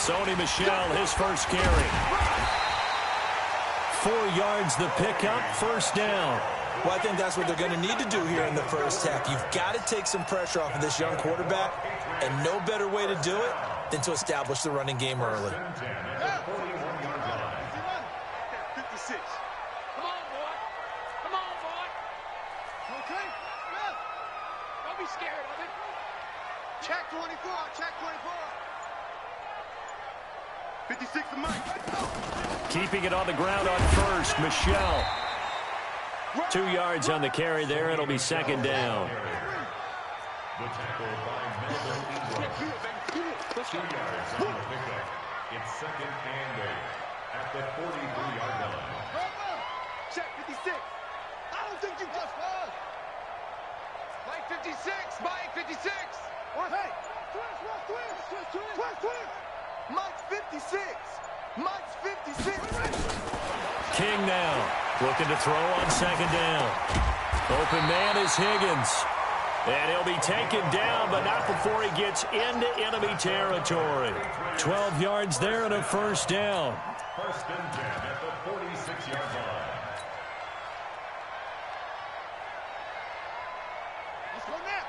Sony Michel, his first carry. 4 yards the pickup, first down. Well, I think that's what they're going to need to do here in the first half. You've got to take some pressure off of this young quarterback, and no better way to do it than to establish the running game early. 56. Come on, boy. Come on, boy. Okay. Don't be scared of it. Check 24. Check 24. 56 to Mike. Keeping it on the ground on first, Michel. 2 yards on the carry there. It'll be second down. The tackle by Melvin Ingram. 2 yards on the pickup. It's second and 8 at the 43-yard line. Check 56. I don't think you just was. Mike 56. Mike 56. Hey. Twist. Mike's 56. Mike's 56. King now, looking to throw on second down. Open man is Higgins. And he'll be taken down, but not before he gets into enemy territory. 12 yards there and a first down. First and 10 at the 46-yard line.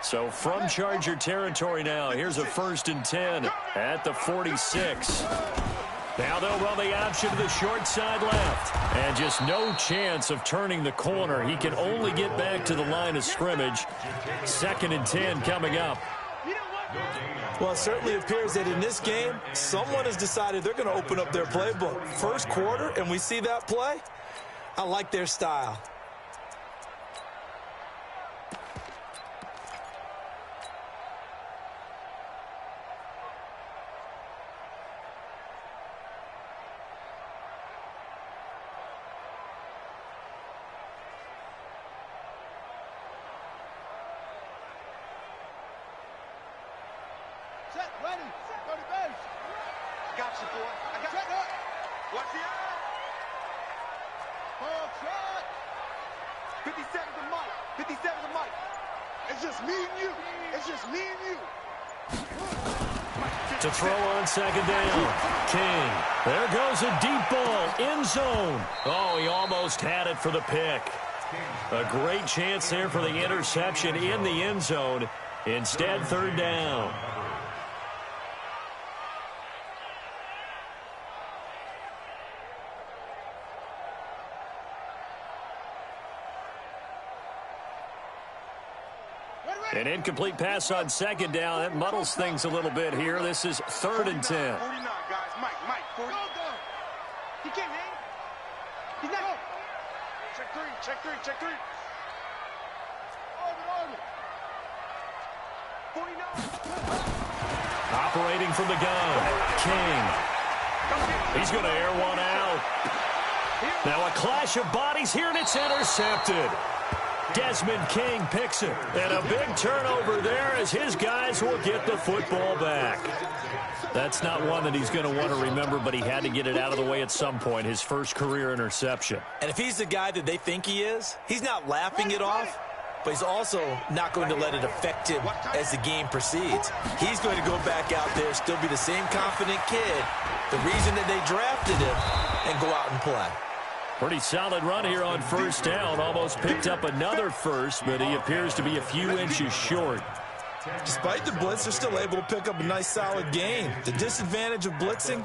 So from Charger territory now, here's a first and 10 at the 46. Now they'll run the option to the short side left. And just no chance of turning the corner. He can only get back to the line of scrimmage. Second and 10 coming up. Well, it certainly appears that in this game, someone has decided they're going to open up their playbook. First quarter, and we see that play. I like their style. Ready. Go to base. Got you, boy. I got you. Watch the eye. Ball shot. 57 to Mike. 57 to Mike. It's just me and you. It's just me and you. To throw on second down. King. There goes a deep ball. End zone. Oh, he almost had it for the pick. A great chance there for the interception in the end zone. Instead, third down. An incomplete pass on second down. That muddles things a little bit here. This is third and 10. 49, guys. Mike, 40. Go. He can't hang. He's not. Check three. Over. 49. Operating from the gun. King. He's going to air one out. Now a clash of bodies here, and it's intercepted. Desmond King picks it. And a big turnover there as his guys will get the football back. That's not one that he's going to want to remember, but he had to get it out of the way at some point, his first career interception. And if he's the guy that they think he is, he's not laughing it off, but he's also not going to let it affect him as the game proceeds. He's going to go back out there, still be the same confident kid, the reason that they drafted him, and go out and play. Pretty solid run here on first down. Almost picked up another first, but he appears to be a few inches short. Despite the blitz, they're still able to pick up a nice, solid gain. The disadvantage of blitzing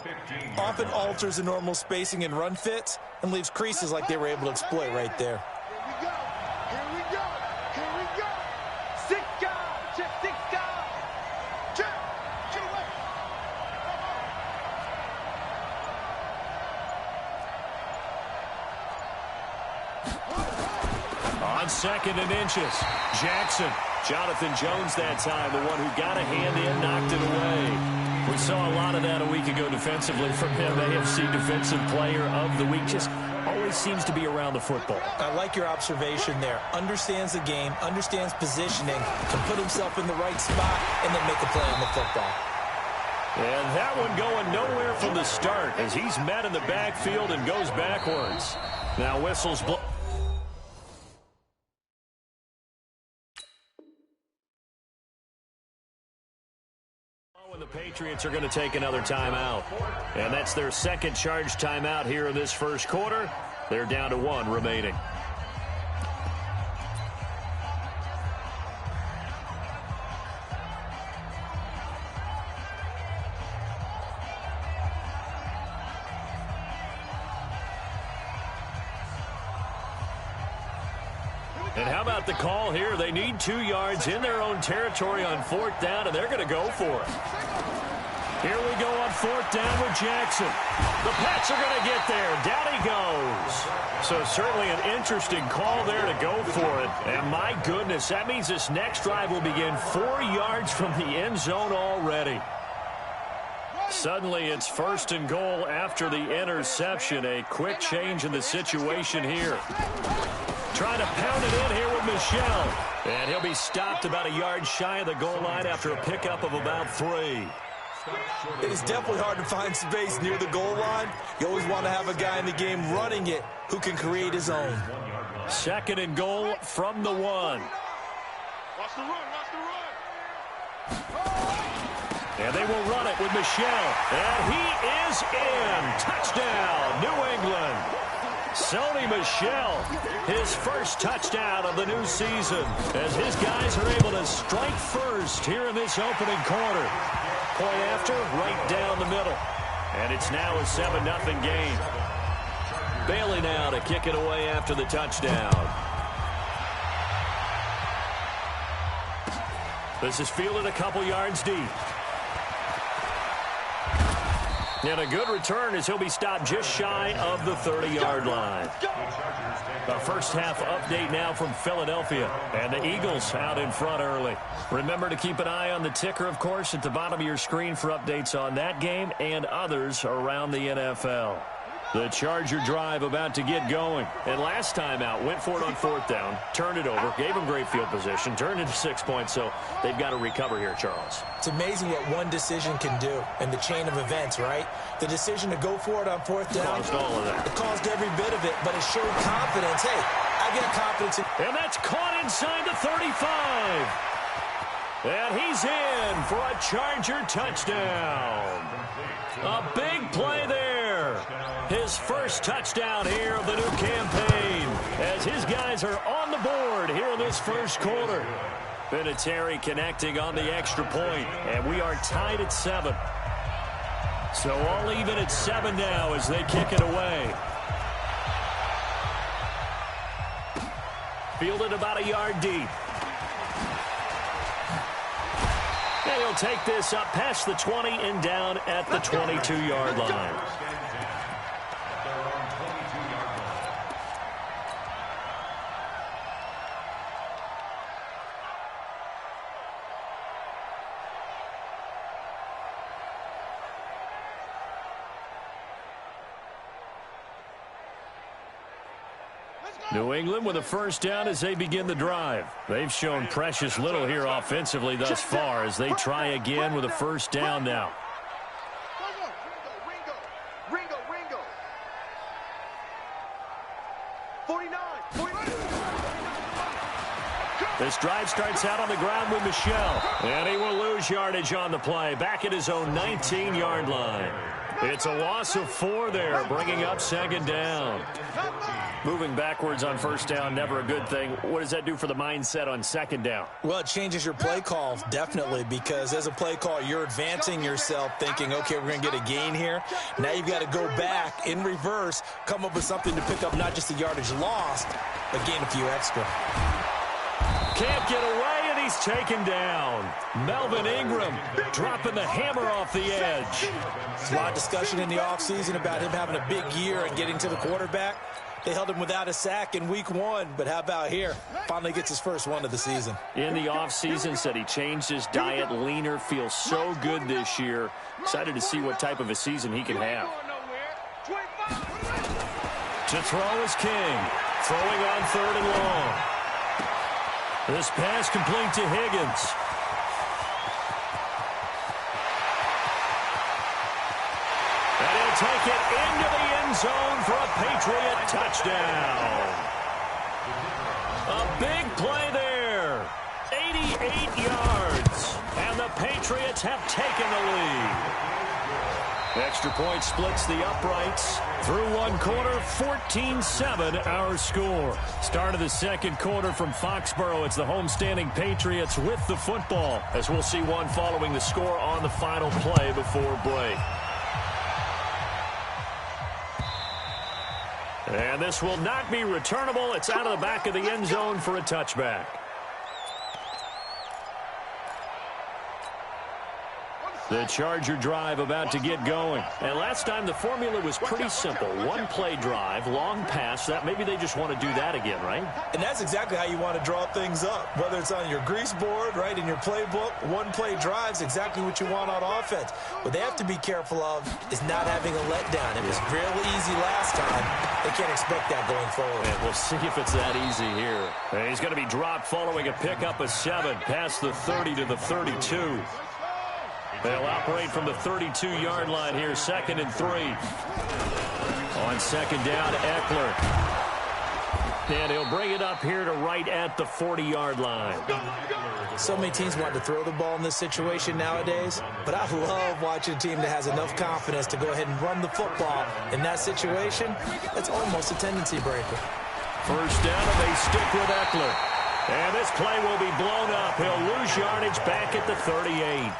often alters the normal spacing and run fits and leaves creases like they were able to exploit right there. Here we go. 6 guys. Check 6 guys. Check. On second and inches, Jackson. Jonathan Jones that time, the one who got a hand in, knocked it away. We saw a lot of that a week ago defensively from him. AFC Defensive Player of the Week. Just always seems to be around the football. I like your observation there. Understands the game, understands positioning, can put himself in the right spot, and then make a play on the football. And that one going nowhere from the start as he's met in the backfield and goes backwards. Now whistles blow. the Patriots are going to take another timeout. And that's their second charge timeout here in this first quarter. They're down to one remaining. And how about the call here? They need 2 yards in their own territory on 4th down, and they're going to go for it. Here we go on 4th down with Jackson. The Pats are going to get there. Down he goes. So certainly an interesting call there to go for it. And my goodness, that means this next drive will begin 4 yards from the end zone already. Suddenly it's 1st and goal after the interception. A quick change in the situation here. Trying to pound it in here with Michel. And he'll be stopped about a yard shy of the goal line after a pickup of about 3. It is definitely hard to find space near the goal line. You always want to have a guy in the game running it who can create his own. 2nd and goal from the 1. Watch the run, watch the run. And they will run it with Michel. And he is in. Touchdown, New England. Sony Michel, his first touchdown of the new season, as his guys are able to strike first here in this opening quarter. Point after, right down the middle. And it's now a 7-0 game. Bailey now to kick it away after the touchdown. This is fielded a couple yards deep. And a good return as he'll be stopped just shy of the 30-yard line. A first half update now from Philadelphia. And the Eagles out in front early. Remember to keep an eye on the ticker, of course, at the bottom of your screen for updates on that game and others around the NFL. The Charger drive about to get going. And last time out, went for it on 4th down, turned it over, gave them great field position, turned into 6 points, so they've got to recover here, Charles. It's amazing what one decision can do in the chain of events, right? The decision to go for it on 4th down. Caused all of that. It caused every bit of it, but it showed confidence. Hey, I got confidence. And that's caught inside the 35. And he's in for a Charger touchdown. A big play there. His first touchdown here of the new campaign as his guys are on the board here in this first quarter. Vinatieri connecting on the extra point, and we are tied at 7. So all even at 7 now as they kick it away. Fielded about a yard deep. And he'll take this up past the 20 and down at the 22-yard line. New England with a first down as they begin the drive. They've shown precious little here offensively thus far as they try again with a first down now. Ringo. 49. This drive starts out on the ground with Michel. And he will lose yardage on the play. Back at his own 19-yard line. It's a loss of 4 there, bringing up 2nd down. Moving backwards on first down, never a good thing. What does that do for the mindset on 2nd down? Well, it changes your play call, definitely, because as a play call, you're advancing yourself thinking, okay, we're going to get a gain here. Now you've got to go back in reverse, come up with something to pick up not just the yardage lost, but gain a few extra. Can't get away, and he's taken down. Melvin Ingram dropping the hammer off the edge. There's a lot of discussion in the offseason about him having a big year and getting to the quarterback. They held him without a sack in week 1, but how about here? Finally gets his first one of the season. In the offseason, said he changed his diet, leaner, feels so good this year. Excited to see what type of a season he can have. To throw is King. Throwing on 3rd and long. This pass complete to Higgins. And he'll take it into the end zone for a Patriot touchdown. A big play there. 88 yards. And the Patriots have taken the lead. Extra point splits the uprights. Through one quarter, 14-7 our score. Start of the second quarter from Foxborough. It's the homestanding Patriots with the football, as we'll see one following the score on the final play before break. And this will not be returnable. It's out of the back of the end zone for a touchback. The Charger drive about to get going. And last time the formula was pretty simple. One play drive, long pass. That maybe they just want to do that again, right? And that's exactly how you want to draw things up. Whether it's on your grease board, right, in your playbook, one play drive's exactly what you want on offense. What they have to be careful of is not having a letdown. It was real easy last time. They can't expect that going forward. And we'll see if it's that easy here. And he's going to be dropped following a pickup of 7 past the 30 to the 32. They'll operate from the 32-yard line here, 2nd and 3. On second down, Eckler. And he'll bring it up here to right at the 40-yard line. So many teams want to throw the ball in this situation nowadays, but I love watching a team that has enough confidence to go ahead and run the football. In that situation, that's almost a tendency breaker. First down, and they stick with Eckler. And this play will be blown up. He'll lose yardage back at the 38.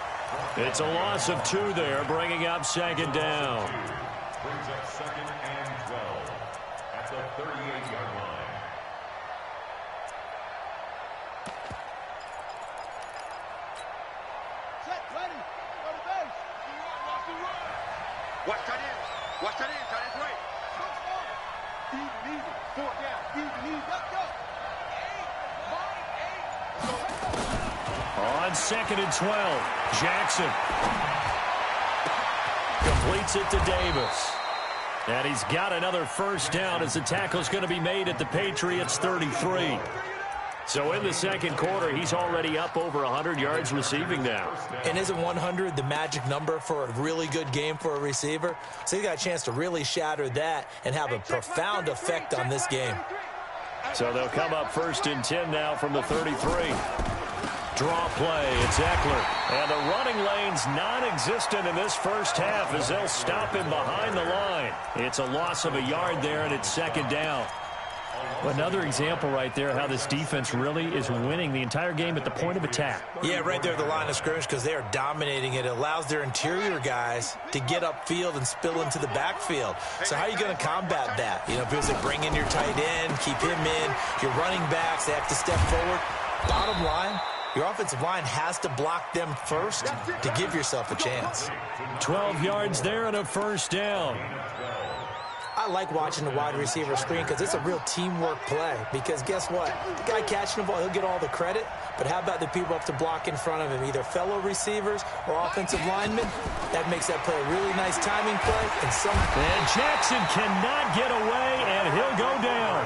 It's a loss of 2 there, bringing up second down. Brings up 2nd and 12 at the 38-yard line. Set, ready, go to base. Watch that in. Watch that in. That is right. Easy. 4 down. Easy. Let's go. 8. On 2nd and 12, Jackson completes it to Davis. And he's got another first down as the tackle's going to be made at the Patriots' 33. So in the second quarter, he's already up over 100 yards receiving now. And isn't 100 the magic number for a really good game for a receiver? So he got a chance to really shatter that and have a profound effect on this game. So they'll come up 1st and 10 now from the 33. Draw play, it's Eckler. And the running lane's non-existent in this first half as they'll stop him behind the line. It's a loss of a yard there, and it's second down. Another example right there how this defense really is winning the entire game at the point of attack. Yeah, right there at the line of scrimmage because they are dominating it. It allows their interior guys to get upfield and spill into the backfield. So how are you going to combat that? You know, if it was like bring in your tight end, keep him in, your running backs, they have to step forward. Bottom line, your offensive line has to block them first to give yourself a chance. 12 yards there and a first down. I like watching the wide receiver screen because it's a real teamwork play. Because guess what? The guy catching the ball, he'll get all the credit. But how about the people up to block in front of him, either fellow receivers or offensive linemen? That makes that play a really nice timing play. And Jackson cannot get away, and he'll go down.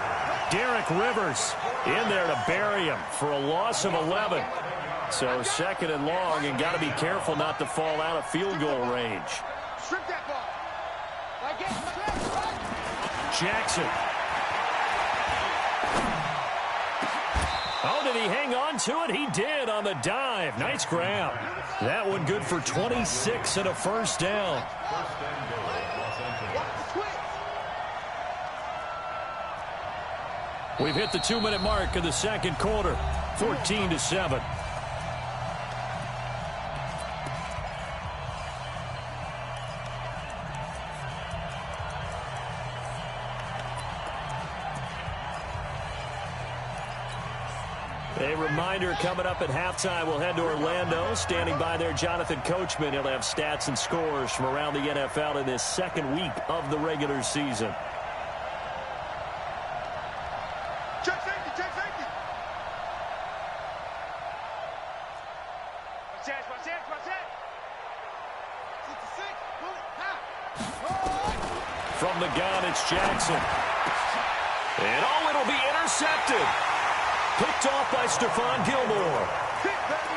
Derek Rivers in there to bury him for a loss of 11. So 2nd and long, and got to be careful not to fall out of field goal range. Strip that ball. Like it. Jackson. Oh, did he hang on to it? He did on the dive. Nice grab. That one good for 26 and a first down. We've hit the 2-minute mark of the second quarter. 14-7. A reminder coming up at halftime, we'll head to Orlando. Standing by there, Jonathan Coachman. He'll have stats and scores from around the NFL in this second week of the regular season. Check safety, check safety. Watch that. 66, bullet, half. From the gun, it's Jackson. And it'll be intercepted. Picked off by Stephon Gilmore.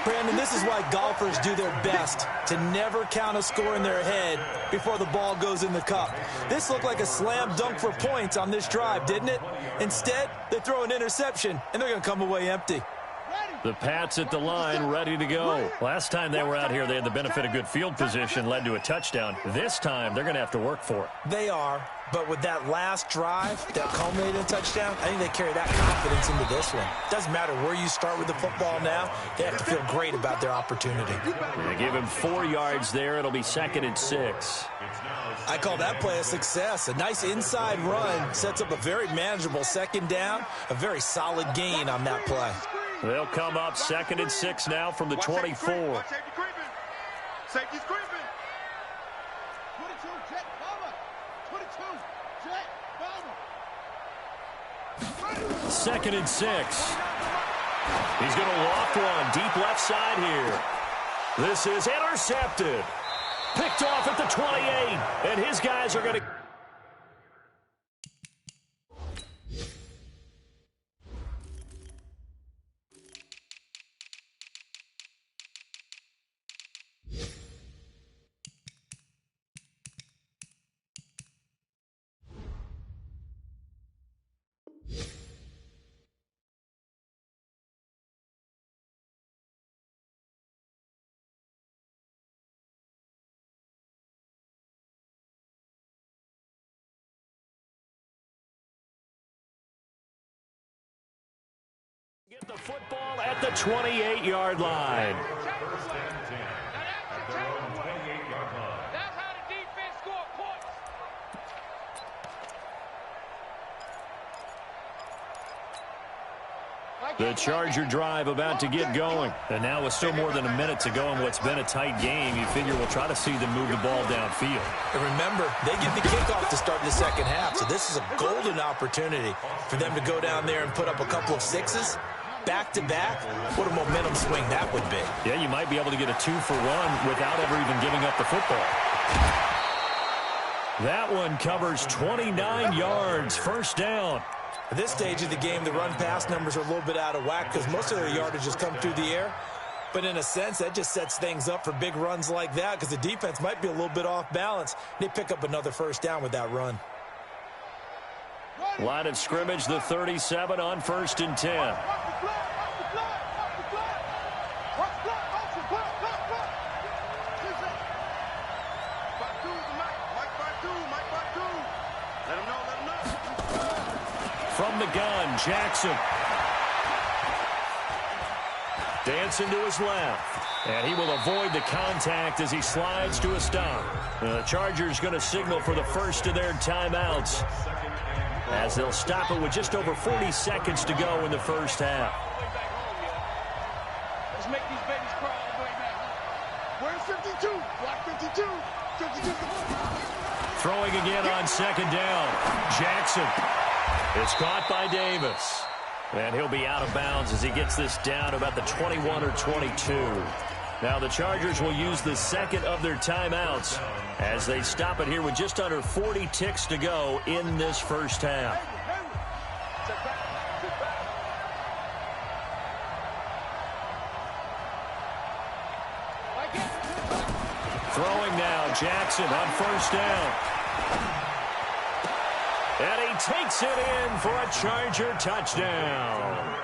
Brandon, this is why golfers do their best to never count a score in their head before the ball goes in the cup. This looked like a slam dunk for points on this drive, didn't it? Instead, they throw an interception, and they're going to come away empty. Ready. The Pats at the line, ready to go. Last time they were out here, they had the benefit of good field position, led to a touchdown. This time, they're going to have to work for it. They are, but with that last drive that culminated in a touchdown, I think they carry that confidence into this one. Doesn't matter where you start with the football now, they have to feel great about their opportunity. They give him 4 yards there. It'll be 2nd and 6. I call that play a success. A nice inside run sets up a very manageable 2nd down, a very solid gain on that play. They'll come up 2nd and 6 now from the 24. Safety's creeping. 22, jet, bomber. 22, jet, bomber. 2nd and 6. He's going to loft one deep left side here. This is intercepted. Picked off at the 28. And his guys are going to... Get the football at the 28-yard line. First and 10. At their own 28-yard line. That's how the defense score points. The Charger drive about to get going. And now with still more than a minute to go in what's been a tight game, you figure we'll try to see them move the ball downfield. And remember, they get the kickoff to start the second half, so this is a golden opportunity for them to go down there and put up a couple of sixes. Back-to-back, what a momentum swing that would be. Yeah, you might be able to get a 2-for-1 without ever even giving up the football. That one covers 29 yards, first down. At this stage of the game, the run-pass numbers are a little bit out of whack because most of their yardage has come through the air. But in a sense, that just sets things up for big runs like that because the defense might be a little bit off balance. They pick up another first down with that run. Line of scrimmage, the 37 on 1st and 10. From the gun, Jackson. Dancing to his left. And he will avoid the contact as he slides to a stop. The Chargers going to signal for the first of their timeouts, as they'll stop it with just over 40 seconds to go in the first half. Let's make these babies crawl all the way back. Where's 52? Block 52. 52. Throwing again on 2nd down. Jackson. It's caught by Davis. And he'll be out of bounds as he gets this down about the 21 or 22. Now the Chargers will use the 2nd of their timeouts as they stop it here with just under 40 ticks to go in this first half. Throwing now, Jackson on 1st down. And he takes it in for a Charger touchdown.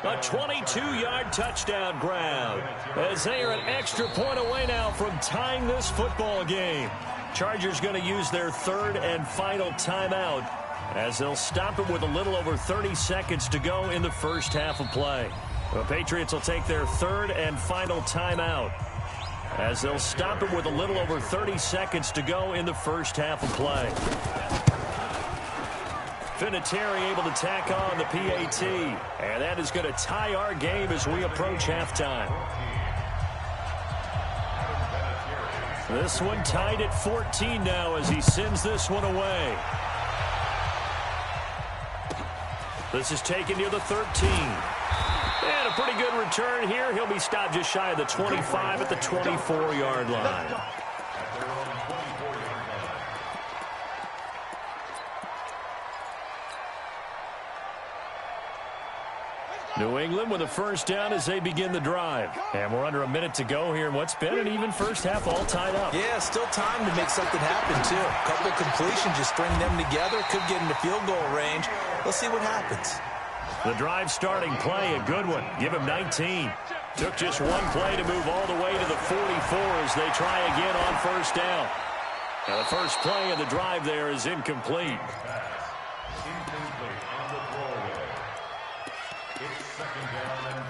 A 22-yard touchdown grab, as they are an extra point away now from tying this football game. Chargers going to use their 3rd and final timeout, as they'll stop it with a little over 30 seconds to go in the first half of play. The Patriots will take their 3rd and final timeout, as they'll stop it with a little over 30 seconds to go in the first half of play. Vinatieri able to tack on the PAT, and that is going to tie our game as we approach halftime. This one tied at 14 now as he sends this one away. This is taken near the 13. And a pretty good return here. He'll be stopped just shy of the 25 at the 24-yard line. New England with a first down as they begin the drive. And we're under a minute to go here in what's been an even first half, all tied up. Yeah, still time to make something happen, too. A couple completions, just string them together. Could get into field goal range. Let's see what happens. The drive starting play, a good one. Give him 19. Took just one play to move all the way to the 44 as they try again on first down. Now the first play of the drive there is incomplete. Incomplete on the throwaway. It's second down and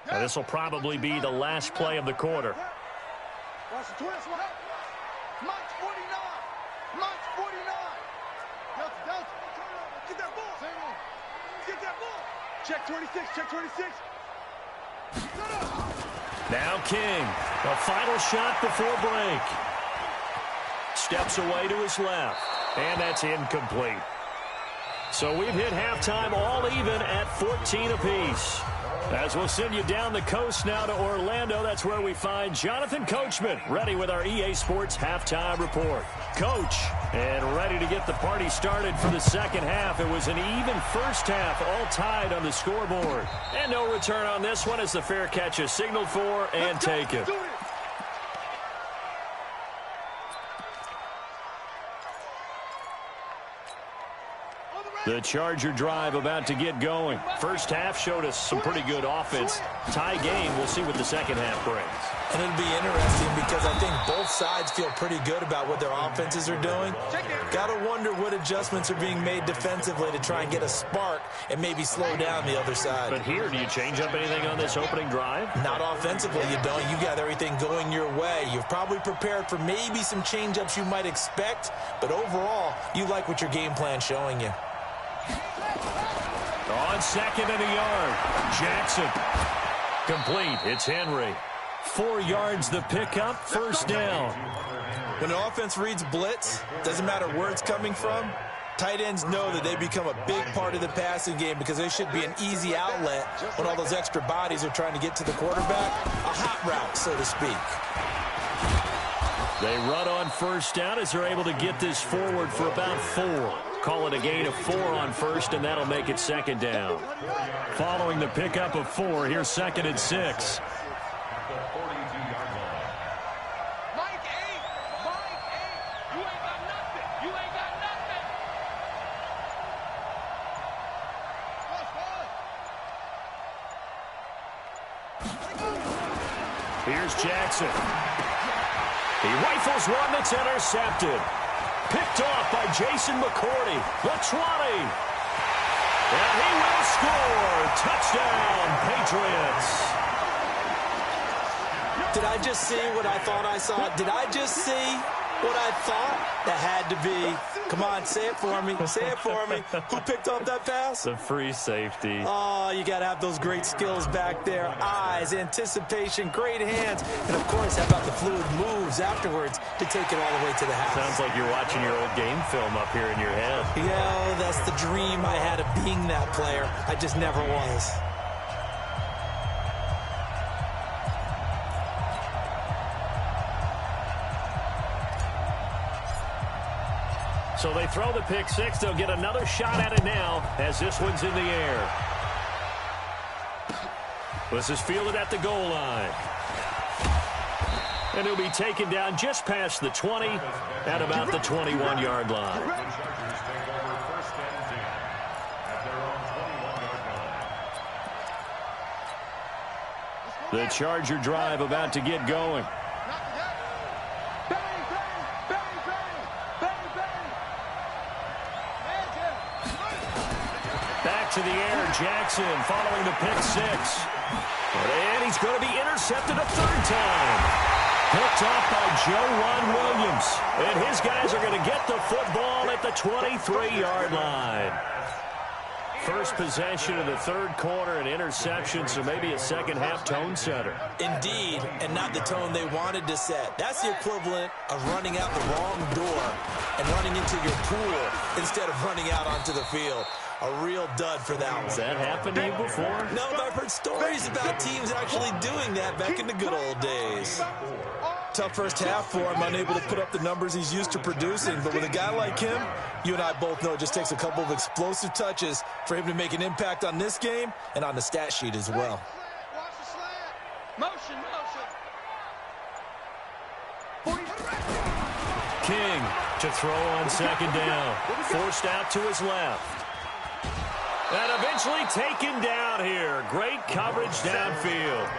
10. Now this will probably be the last play of the quarter. Watch the twist. Mike's 49. Mike's 49. Delta. Get that ball. Get that ball. Check 26. Check 26. Now King. A final shot before break. Steps away to his left. And that's incomplete. So we've hit halftime all even at 14 apiece. As we'll send you down the coast now to Orlando, that's where we find Jonathan Coachman ready with our EA Sports halftime report. Coach, and ready to get the party started for the second half. It was an even first half, all tied on the scoreboard. And no return on this one as the fair catch is signaled for and taken. The Charger drive about to get going. First half showed us some pretty good offense. Tie game, we'll see what the second half brings. And it'll be interesting because I think both sides feel pretty good about what their offenses are doing. Got to wonder what adjustments are being made defensively to try and get a spark and maybe slow down the other side. But here, do you change up anything on this opening drive? Not offensively, you don't. You got everything going your way. You've probably prepared for maybe some change-ups you might expect, but overall, you like what your game plan's showing you. On second and a yard, Jackson. Complete, it's Henry. 4 yards the pickup, first down. When an offense reads blitz, doesn't matter where it's coming from, tight ends know that they become a big part of the passing game because they should be an easy outlet when all those extra bodies are trying to get to the quarterback. A hot route, so to speak. They run on first down as they're able to get this forward for about 4. Call it a gain of 4 on first, and that'll make it second down. Following the pickup of 4, here's second and 6. Mike 8. Mike 8. You ain't got nothing. You ain't got nothing. Here's Jackson. He rifles one that's intercepted. Picked off by Jason McCourty. The 20. And he will score. Touchdown, Patriots. Did I just see what I thought I saw? Did I just see what I thought? That had to be. Come on, say it for me. Say it for me. Who picked up that pass? The free safety. Oh, you got to have those great skills back there. Eyes, anticipation, great hands. And, of course, how about the fluid moves afterwards to take it all the way to the house? Sounds like you're watching your old game film up here in your head. Yeah, that's the dream I had of being that player. I just never was. So they throw the pick six. They'll get another shot at it now as this one's in the air. This is fielded at the goal line. And he'll be taken down just past the 20 at about the 21-yard line. The Charger drive about to get going. Back to the air, Jackson following the pick six. And he's going to be intercepted a third time. Picked off by Joe Williams. And his guys are going to get the football at the 23-yard line. First possession of the third quarter, an interception, so maybe a second-half tone setter. Indeed, and not the tone they wanted to set. That's the equivalent of running out the wrong door and running into your pool instead of running out onto the field. A real dud for that one. Has that happened to you before? No, but I've heard stories about teams actually doing that back in the good old days. Tough first half for him, unable to put up the numbers he's used to producing. But with a guy like him, you and I both know it just takes a couple of explosive touches for him to make an impact on this game and on the stat sheet as well. Watch the slant. Motion. King to throw on second down. Forced out to his left. And eventually taken down here. Great coverage downfield.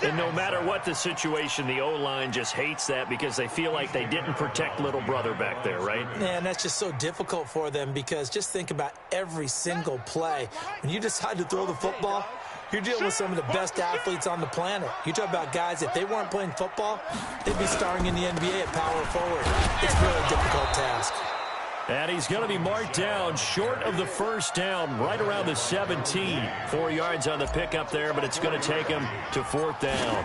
And no matter what the situation, the O-line just hates that because they feel like they didn't protect little brother back there, right? Man, that's just so difficult for them because just think about every single play. When you decide to throw the football, you're dealing with some of the best athletes on the planet. You talk about guys, if they weren't playing football, they'd be starring in the NBA at power forward. It's really a difficult task. And he's going to be marked down short of the first down, right around the 17. 4 yards on the pickup there, but it's going to take him to fourth down.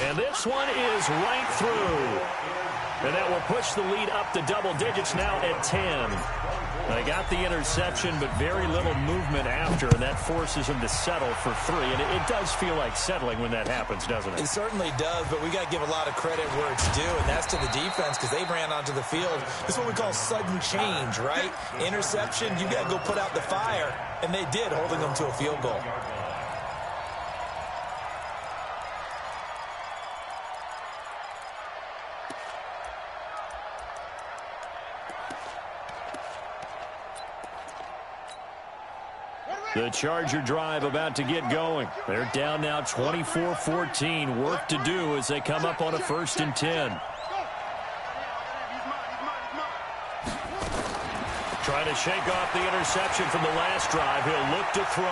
And this one is right through. And that will push the lead up to double digits now at 10. They got the interception, but very little movement after, and that forces him to settle for 3. And it does feel like settling when that happens, doesn't it? It certainly does, but we got to give a lot of credit where it's due, and that's to the defense because they ran onto the field. This is what we call sudden change, right? Interception, you got to go put out the fire, and they did, holding them to a field goal. The Charger drive about to get going. They're down now 24-14. Work to do as they come up on a 1st and 10. Trying to shake off the interception from the last drive. He'll look to throw.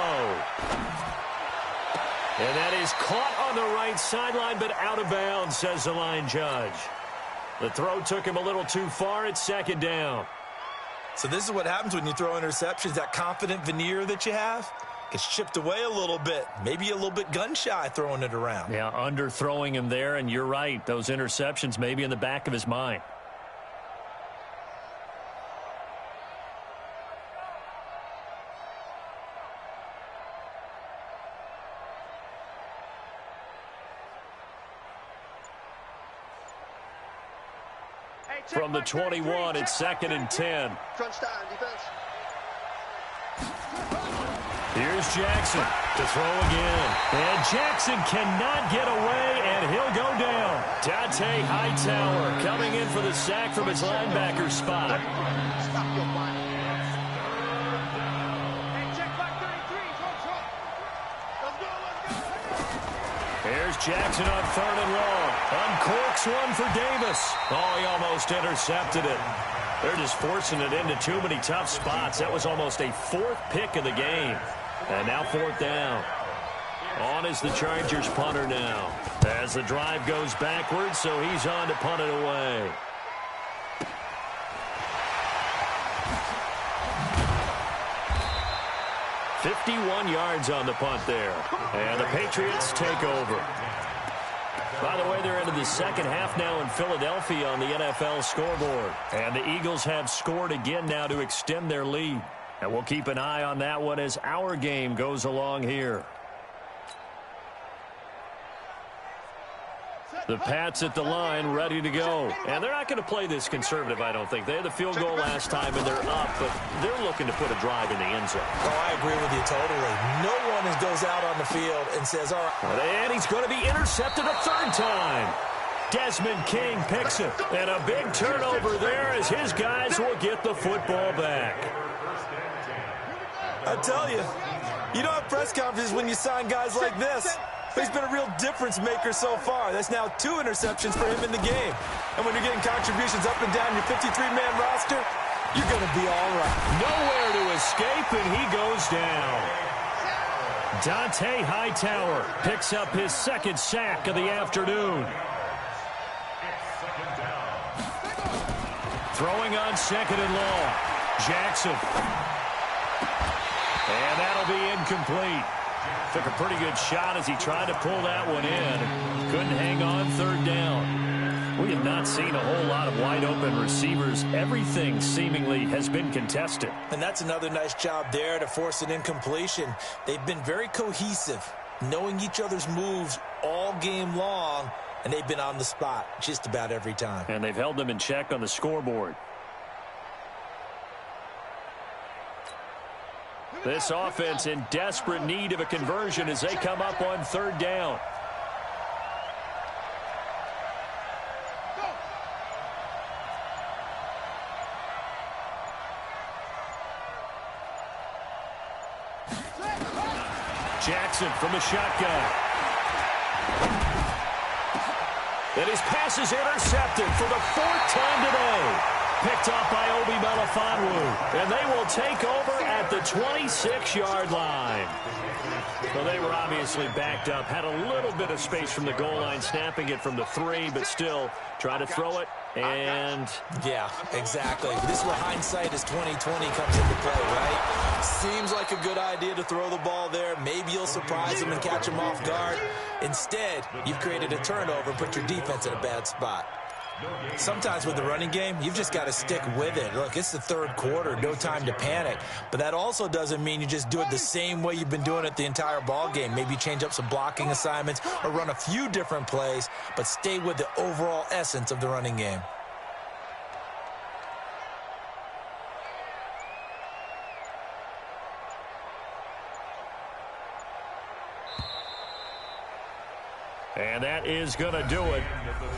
And that is caught on the right sideline, but out of bounds, says the line judge. The throw took him a little too far at 2nd down. So this is what happens when you throw interceptions. That confident veneer that you have gets chipped away a little bit. Maybe a little bit gun-shy throwing it around. Yeah, underthrowing him there, and you're right. Those interceptions may be in the back of his mind. From the 21, it's 2nd and 10. Crunch time, defense. Here's Jackson to throw again. And Jackson cannot get away, and he'll go down. Dante Hightower coming in for the sack from his linebacker spot. Stop your mind. Hey, check back 33. Let's go. Here's Jackson on 3rd and long. Uncorks one for Davis. Oh, he almost intercepted it. They're just forcing it into too many tough spots. That was almost a 4th pick of the game. And now 4th down. On is the Chargers punter now. As the drive goes backwards, so he's on to punt it away. $51 yards on the punt there. And the Patriots take over. By the way, they're into the second half now in Philadelphia on the NFL scoreboard. And the Eagles have scored again now to extend their lead. And we'll keep an eye on that one as our game goes along here. The Pats at the line, ready to go. And they're not going to play this conservative, I don't think. They had the field goal last time, and they're up, but they're looking to put a drive in the end zone. Oh, I agree with you totally. No one goes out on the field and says, all right. And he's going to be intercepted a 3rd time. Desmond King picks it. And a big turnover there as his guys will get the football back. I tell you, you don't have press conferences when you sign guys like this. But he's been a real difference maker so far. That's now 2 interceptions for him in the game. And when you're getting contributions up and down your 53-man roster, you're going to be all right. Nowhere to escape, and he goes down. Dante Hightower picks up his 2nd sack of the afternoon. Throwing on 2nd and long. Jackson. And that'll be incomplete. Took a pretty good shot as he tried to pull that one in. Couldn't hang on 3rd down. We have not seen a whole lot of wide open receivers. Everything seemingly has been contested. And that's another nice job there to force an incompletion. They've been very cohesive, knowing each other's moves all game long, and they've been on the spot just about every time. And they've held them in check on the scoreboard. This offense in desperate need of a conversion as they come up on 3rd down. Jackson from the shotgun. And his pass is intercepted for the fourth time today. Picked up by Obi Melifonwu. And they will take over at the 26-yard line. Well, they were obviously backed up. Had a little bit of space from the goal line, snapping it from the 3, but still trying to throw it. And yeah, exactly. This is where hindsight is 2020 comes into play, right? Seems like a good idea to throw the ball there. Maybe you'll surprise them and catch them off guard. Instead, you've created a turnover and put your defense in a bad spot. Sometimes with the running game, you've just got to stick with it. Look, it's the third quarter, no time to panic. But that also doesn't mean you just do it the same way you've been doing it the entire ball game. Maybe change up some blocking assignments or run a few different plays, but stay with the overall essence of the running game. And that is going to do it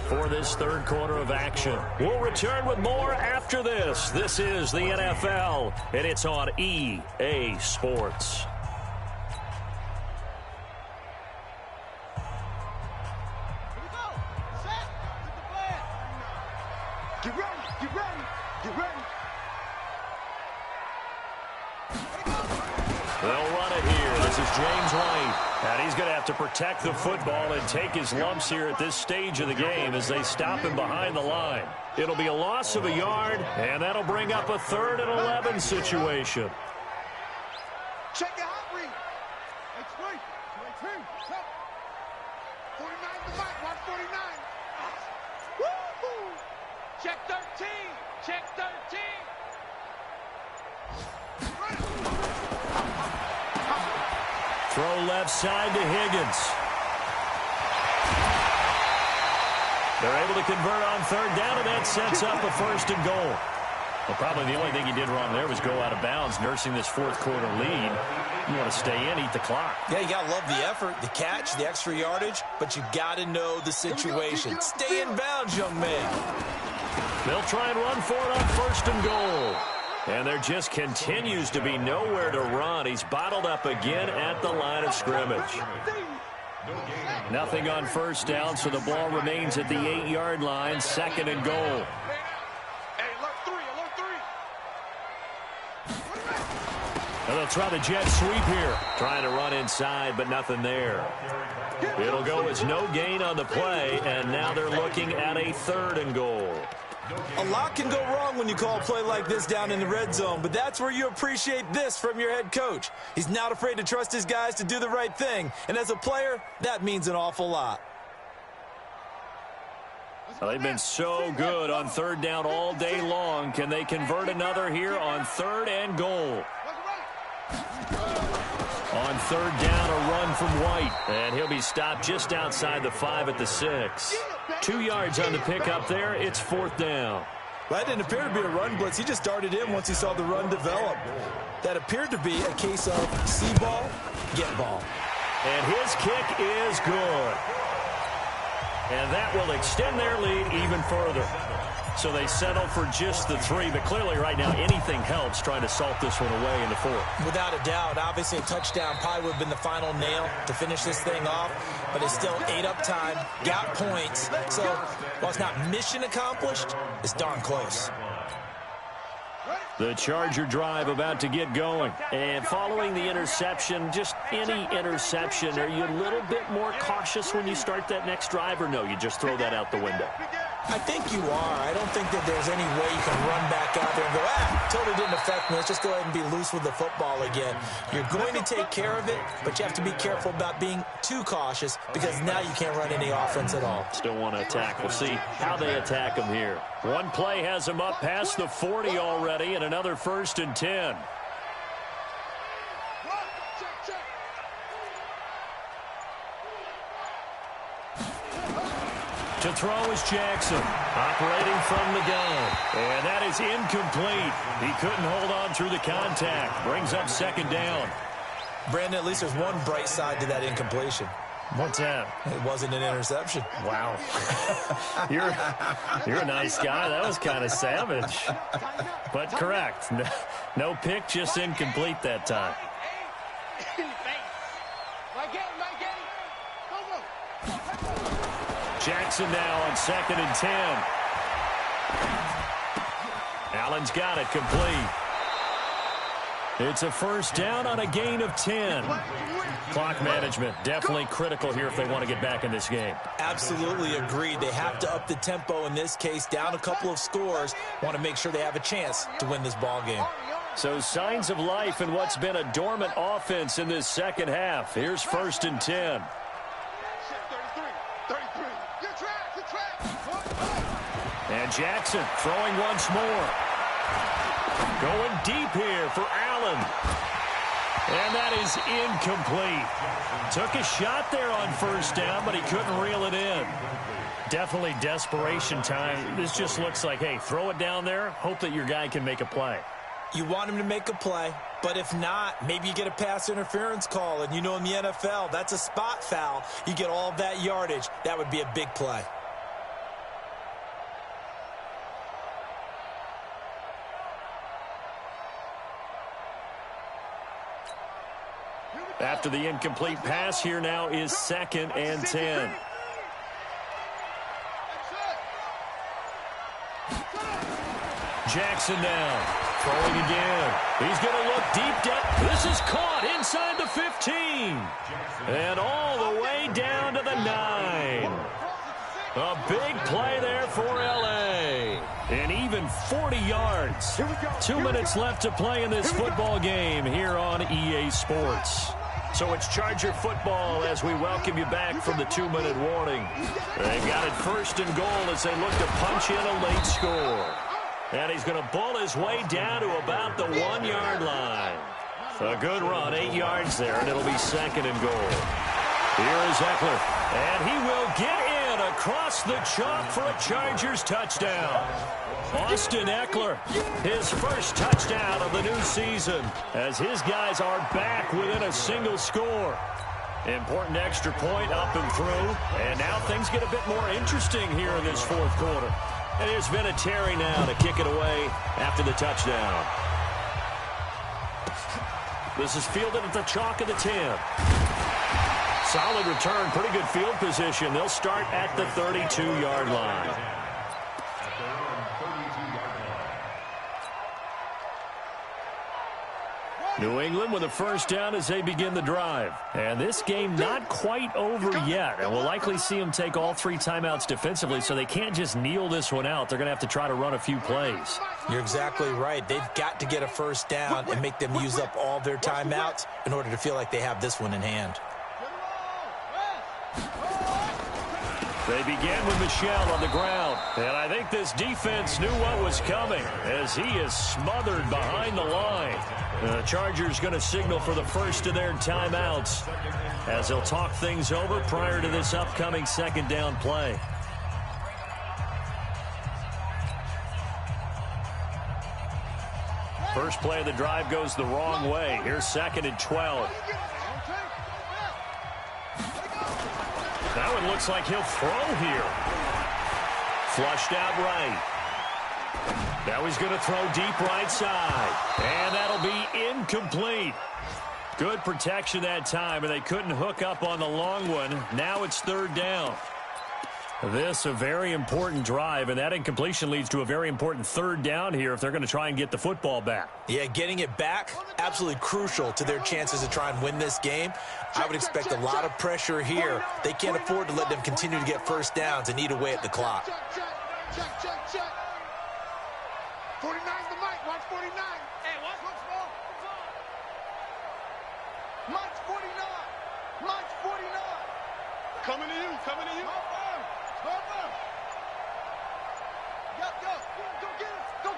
for this third quarter of action. We'll return with more after this. This is the NFL, and it's on EA Sports. Get ready, get ready, get ready. They'll run it here. This is James White. And he's going to have to protect the football and take his lumps here at this stage of the game as they stop him behind the line. It'll be a loss of a yard, and that'll bring up a 3rd and 11 situation. Check your hot read. X3, 49 to Mike, watch 49. Woo-hoo. Check 13, check 13. Throw left side to Higgins. They're able to convert on 3rd down, and that sets up a 1st and goal. Well, probably the only thing he did wrong there was go out of bounds, nursing this 4th quarter lead. You want to stay in, eat the clock. Yeah, you got to love the effort, the catch, the extra yardage, but you got to know the situation. Stay in bounds, young man. They'll try and run for it on 1st and goal. And there just continues to be nowhere to run. He's bottled up again at the line of scrimmage. Nothing on 1st down, so the ball remains at the 8-yard line, 2nd and goal. And they'll try the jet sweep here. Trying to run inside, but nothing there. It'll go as no gain on the play, and now they're looking at a 3rd and goal. A lot can go wrong when you call a play like this down in the red zone, but that's where you appreciate this from your head coach. He's not afraid to trust his guys to do the right thing, and as a player, that means an awful lot. Well, they've been so good on 3rd down all day long. Can they convert another here on 3rd and goal? On 3rd down, a run from White, and he'll be stopped just outside the 5 at the 6. 2 yards on the pickup there. It's 4th down. Well, that didn't appear to be a run blitz. He just started in once he saw the run develop. That appeared to be a case of see ball, get ball. And his kick is good. And that will extend their lead even further. So they settle for just the 3, but clearly right now anything helps trying to salt this one away in the 4th. Without a doubt, obviously a touchdown probably would have been the final nail to finish this thing off, but it's still 8 up time, got points, so while it's not mission accomplished, it's darn close. The Charger drive about to get going. And following the interception, just any interception, are you a little bit more cautious when you start that next drive, or no, you just throw that out the window? I think you are. I don't think that there's any way you can run back out there and go, totally didn't affect me. Let's just go ahead and be loose with the football again. You're going to take care of it, but you have to be careful about being too cautious because now you can't run any offense at all. Still want to attack. We'll see how they attack him here. One play has him up past the 40 already, and another 1st and 10. To throw is Jackson, operating from the gun. And that is incomplete. He couldn't hold on through the contact. Brings up 2nd down. Brandon, at least there's one bright side to that incompletion. What's that? It wasn't an interception. Wow. You're a nice guy. That was kind of savage. But correct. No pick, just incomplete that time. Jackson now on 2nd and 10. Allen's got it complete. It's a first down on a gain of 10. Clock management definitely critical here if they want to get back in this game. Absolutely agreed. They have to up the tempo in this case, down a couple of scores. Want to make sure they have a chance to win this ball game. So signs of life in what's been a dormant offense in this second half. Here's 1st and 10. 33. Good track. And Jackson throwing once more. Going deep here for Allen. And that is incomplete. Took a shot there on 1st down, but he couldn't reel it in. Definitely desperation time. This just looks like, hey, throw it down there, hope that your guy can make a play. You want him to make a play, but if not, maybe you get a pass interference call. And you know in the NFL, that's a spot foul. You get all of that yardage. That would be a big play. After the incomplete pass, here now is 2nd and 10. Jackson now, throwing again. He's going to look deep down. This is caught inside the 15. And all the way down to the 9. A big play there for L.A. And even 40 yards. 2 minutes left to play in this football game here on EA Sports. So it's Charger football as we welcome you back from the 2-minute warning. They've got it 1st and goal as they look to punch in a late score. And he's going to bull his way down to about the 1-yard line. A good run, 8 yards there, and it'll be 2nd and goal. Here is Eckler, and he will get in across the chalk for a Chargers touchdown. Austin Eckler, his first touchdown of the new season, as his guys are back within a single score. Important extra point up and through, and now things get a bit more interesting here in this 4th quarter. And here's Vinatieri now to kick it away after the touchdown. This is fielded at the chalk of the 10. Solid return, pretty good field position. They'll start at the 32-yard line. New England with a first down as they begin the drive. And this game not quite over yet. And we'll likely see them take all 3 timeouts defensively, so they can't just kneel this one out. They're going to have to try to run a few plays. You're exactly right. They've got to get a first down and make them use up all their timeouts in order to feel like they have this one in hand. They began with Michel on the ground. And I think this defense knew what was coming as he is smothered behind the line. The Chargers going to signal for the first of their timeouts as they'll talk things over prior to this upcoming 2nd down play. First play of the drive goes the wrong way. Here's 2nd and 12. That one looks like he'll throw here. Flushed out right. Now he's going to throw deep right side. And that'll be incomplete. Good protection that time, and they couldn't hook up on the long one. Now it's 3rd down. This a very important drive, and that incompletion leads to a very important 3rd down here if they're going to try and get the football back. Yeah, getting it back, absolutely crucial to their chances to try and win this game. I would expect a lot of pressure here. They can't afford to let them continue to get first downs and eat away at the clock. Check. 49's the mic. Watch 49. Hey, watch. Mike's 49. Mike's 49. Coming to you.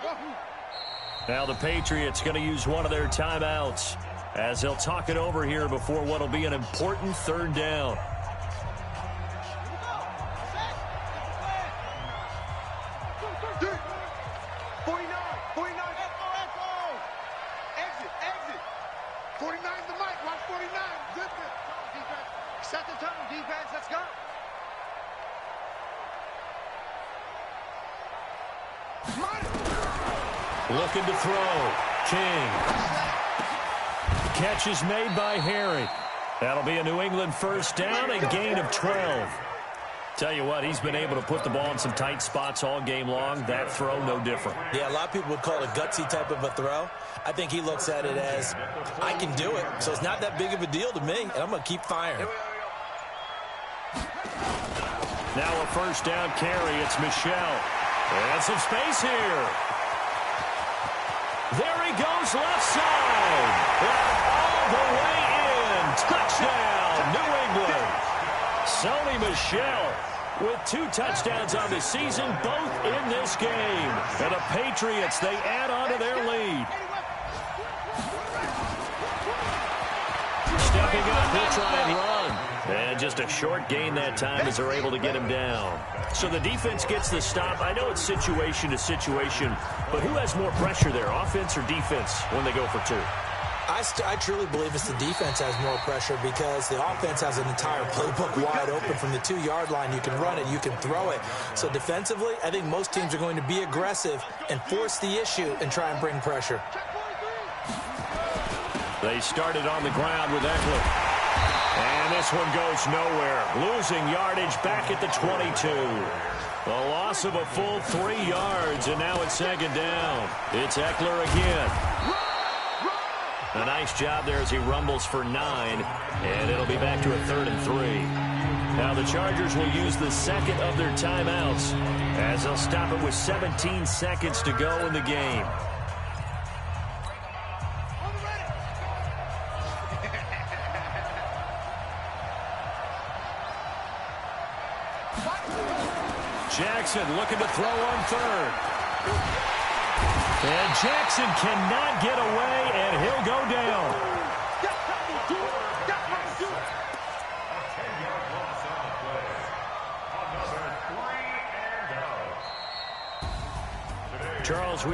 Go. Now the Patriots going to use one of their timeouts as they'll talk it over here before what will be an important 3rd down. Exit. 49's the mic. Watch 49. Good. Defense. Set the tone, defense. Let's go. Looking to throw. King. Catch is made by Harry. That'll be a New England first down, a gain of 12. Tell you what, he's been able to put the ball in some tight spots all game long. That throw, no different. Yeah, a lot of people would call it a gutsy type of a throw. I think he looks at it as, I can do it, so it's not that big of a deal to me, and I'm going to keep firing. Now a first down carry. It's Michel. And some space here. There he goes, left side. And all the way in. Touchdown, New England. Sony Michel with 2 touchdowns on the season, both in this game. And the Patriots, they add on to their lead. Stepping up, he'll try and run. And just a short gain that time as they're able to get him down. So the defense gets the stop. I know it's situation to situation, but who has more pressure there, offense or defense, when they go for 2? I truly believe it's the defense has more pressure because the offense has an entire playbook wide open from the 2-yard line. You can run it, you can throw it. So defensively, I think most teams are going to be aggressive and force the issue and try and bring pressure. They started on the ground with Eckler. And this one goes nowhere. Losing yardage back at the 22. A loss of a full 3 yards, and now it's second down. It's Eckler again. A nice job there as he rumbles for 9, and it'll be back to a 3rd and 3. Now the Chargers will use the second of their timeouts as they'll stop it with 17 seconds to go in the game. Jackson looking to throw on 3rd. And Jackson cannot get away, and he'll go down. Charles, we